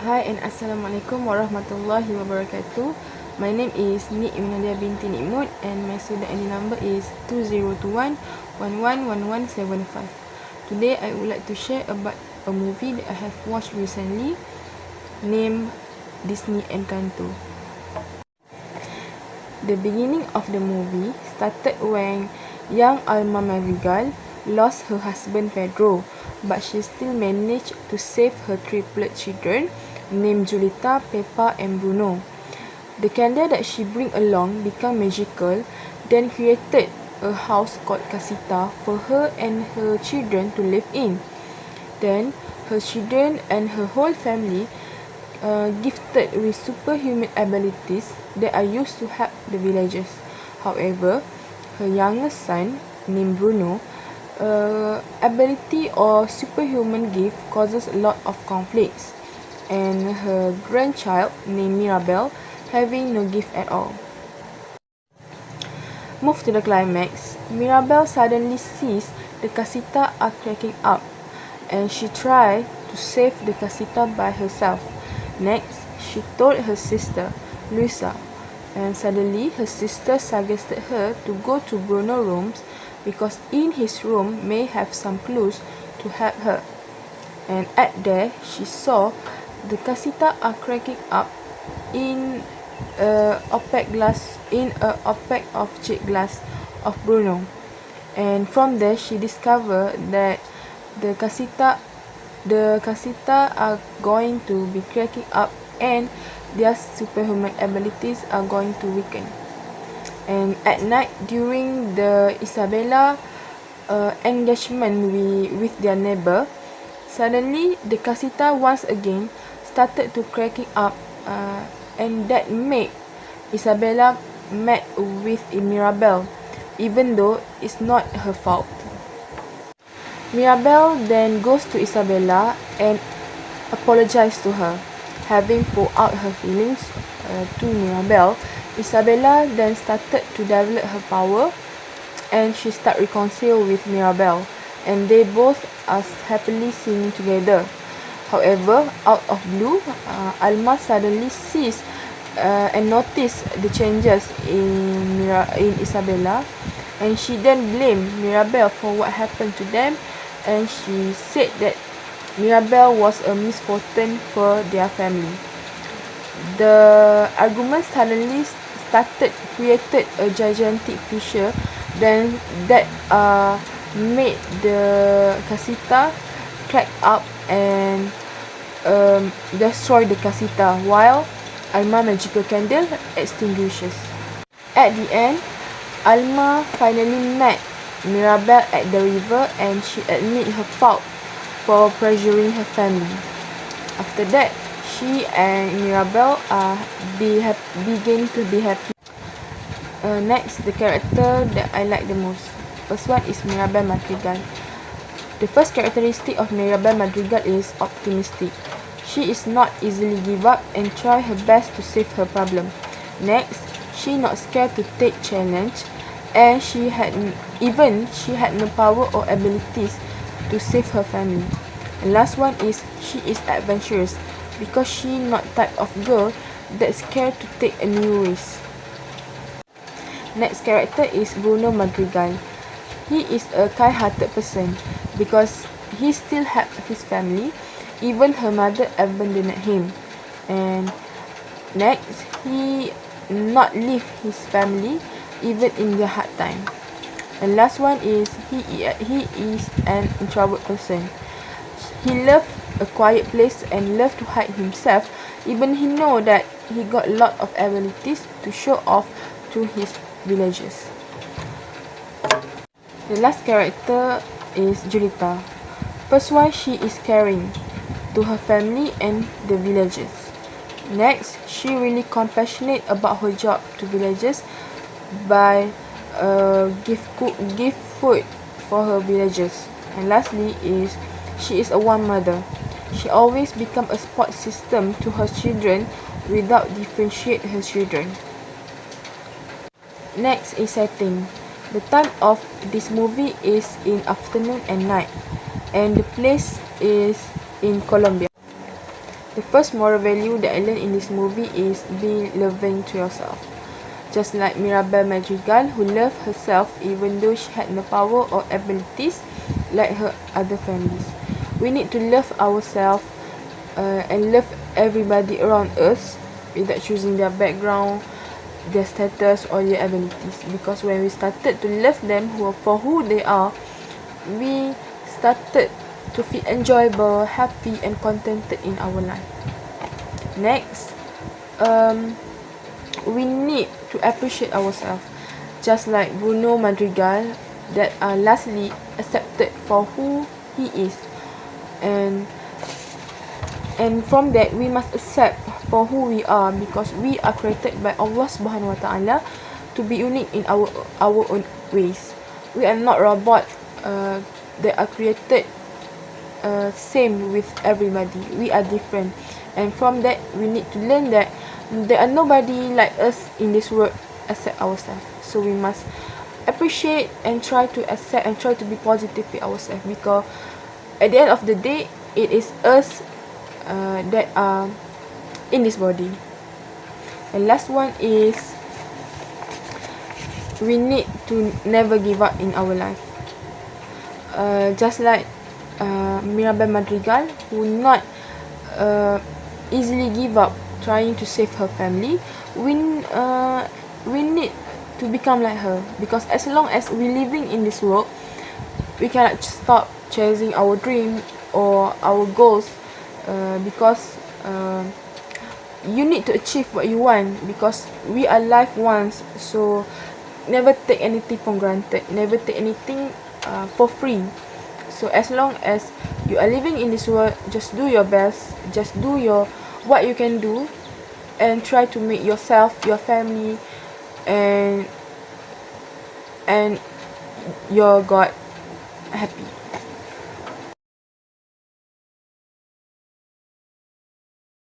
Hi and Assalamualaikum warahmatullahi wabarakatuh. My name is Nik Minadia binti Nikmud and my student ID number is 2021111175. Today I would like to share about a movie that I have watched recently named Disney Encanto. The beginning of the movie started when young Alma Madrigal lost her husband Pedro, but she still managed to save her triplet children named Julita, Peppa and Bruno. The candle that she bring along became magical, then created a house called Casita for her and her children to live in. Then her children and her whole family gifted with superhuman abilities that are used to help the villagers. However, her youngest son, named Bruno, ability or superhuman gift causes a lot of conflicts, and her grandchild, named Mirabel, having no gift at all. Move to the climax. Mirabel suddenly sees the casita are cracking up, and she tries to save the casita by herself. Next, she told her sister, Luisa, and suddenly her sister suggested her to go to Bruno's room because in his room may have some clues to help her. And at there, she saw the casita are cracking up in a opaque object glass of Bruno. And from there, she discovered that the casita are going to be cracking up and their superhuman abilities are going to weaken. And at night, during the Isabella engagement with their neighbor, suddenly the casita once again started to cracking up, and that made Isabella mad with Mirabel, even though it's not her fault. Mirabel then goes to Isabella and apologizes to her. Having poured out her feelings to Mirabel, Isabella then started to develop her power and she started reconcile with Mirabel, and they both are happily singing together. However, out of blue, Alma suddenly sees and notices the changes in Isabella, and she then blamed Mirabel for what happened to them, and she said that Mirabel was a misfortune for their family. The argument suddenly created a gigantic fissure then that made the casita crack up and destroy the casita while Alma magical candle extinguishes. At the end, Alma finally met Mirabel at the river and she admit her fault for pressuring her family. After that, she and Mirabel begin to be happy. Next, the character that I like the most. First one is Mirabel Madrigal. The first characteristic of Mirabel Madrigal is optimistic. She is not easily give up and try her best to save her problem. Next, she not scared to take challenge, and she had no power or abilities to save her family. And last one is she is adventurous because she not type of girl that's scared to take a new risk. Next character is Bruno Madrigal. He is a kind-hearted person because he still helps his family, even her mother abandoned him. And next, he not leave his family even in their hard time. And last one is he is an introvert person. He loves a quiet place and loves to hide himself, even he know that he got a lot of abilities to show off to his villagers. The last character is Julita. First one, she is caring to her family and the villagers. Next, she really compassionate about her job to villagers by give food for her villagers. And lastly is she is a one mother. She always become a support system to her children without differentiate her children. Next is setting. The time of this movie is in afternoon and night, and the place is in Colombia. The first moral value that I learned in this movie is be loving to yourself. Just like Mirabelle Madrigal, who loved herself even though she had no power or abilities like her other families. We need to love ourselves and love everybody around us without choosing their background, their status or their abilities. Because when we started to love them for who they are, we started to feel enjoyable, happy and contented in our life. Next, we need to appreciate ourselves, just like Bruno Madrigal, that are lastly accepted for who he is, and from that we must accept for who we are, because we are created by Allah Subhanahu Wa Taala to be unique in our own ways. We are not robots that are created same with everybody. We are different, and from that we need to learn that there are nobody like us in this world except ourselves. So we must appreciate and try to accept and try to be positive with ourselves, because at the end of the day it is us that are in this body. And last one is we need to never give up in our life. Just like Mirabelle Madrigal, who not easily give up trying to save her family, we need to become like her, because as long as we living in this world, we cannot stop chasing our dream or our goals, because you need to achieve what you want, because we are alive once. So never take anything for granted, never take anything for free. So as long as you are living in this world, just do your best, just do what you can do, and try to make yourself, your family, and your God happy.